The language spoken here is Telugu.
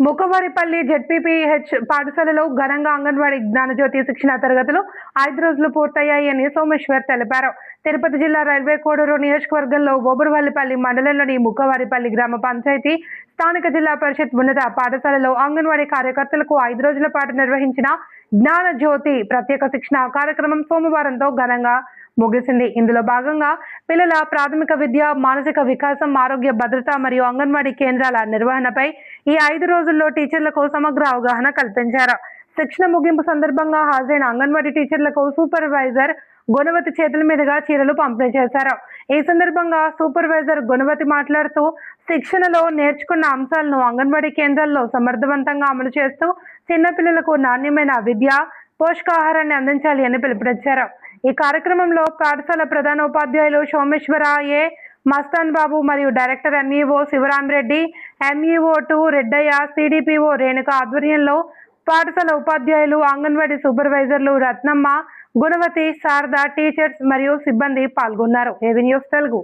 ముఖవారిపల్లి జెడ్పీపీహెచ్ పాఠశాలలో ఘనంగా అంగన్వాడీ జ్ఞానజ్యోతి శిక్షణ తరగతులు 5 రోజులు పూర్తయ్యాయని సోమేశ్వర్ తెలిపారు. తిరుపతి జిల్లా రైల్వే కోడూరు నియోజకవర్గంలో ఓబురువల్లిపల్లి మండలంలోని ముఖవారిపల్లి గ్రామ పంచాయతీ స్థానిక జిల్లా పరిషత్ ఉన్నత పాఠశాలలో అంగన్వాడీ కార్యకర్తలకు 5 రోజుల పాటు నిర్వహించిన జ్ఞానజ్యోతి ప్రత్యేక శిక్షణ కార్యక్రమం సోమవారంతో ఘనంగా ముగిసింది. ఇందులో భాగంగా పిల్లల ప్రాథమిక విద్య, మానసిక వికాసం, ఆరోగ్య భద్రత మరియు అంగన్వాడీ కేంద్రాల నిర్వహణపై ఈ 5 రోజుల్లో టీచర్లకు సమగ్ర అవగాహన కల్పించారు. శిక్షణ ముగింపు సందర్భంగా హాజరైన అంగన్వాడీ టీచర్లకు సూపర్వైజర్ గుణవతి చేతుల మీదుగా చీరలు పంపిణీ చేశారు. ఈ సందర్భంగా సూపర్వైజర్ గుణవతి మాట్లాడుతూ శిక్షణలో నేర్చుకున్న అంశాలను అంగన్వాడీ కేంద్రాల్లో సమర్థవంతంగా అమలు చేస్తూ చిన్నపిల్లలకు నాణ్యమైన విద్య, పోషకాహారాన్ని అందించాలి అని పిలుపునిచ్చారు. ఈ కార్యక్రమంలో పాఠశాల ప్రధానోపాధ్యాయులు సోమేశ్వర ఏ, మస్తాన్ బాబు మరియు డైరెక్టర్ ఎంఈఓ శివరామిరెడ్డి, ఎంఈఓ2 రెడ్డయ్య, సిడిపిఓ రేణుక ఆధ్వర్యంలో పాఠశాల ఉపాధ్యాయులు, అంగన్వాడీ సూపర్వైజర్లు రత్నమ్మ, గుణవతి, శారద, టీచర్స్ మరియు సిబ్బంది పాల్గొన్నారు. ఏవి న్యూస్ తెలుగు.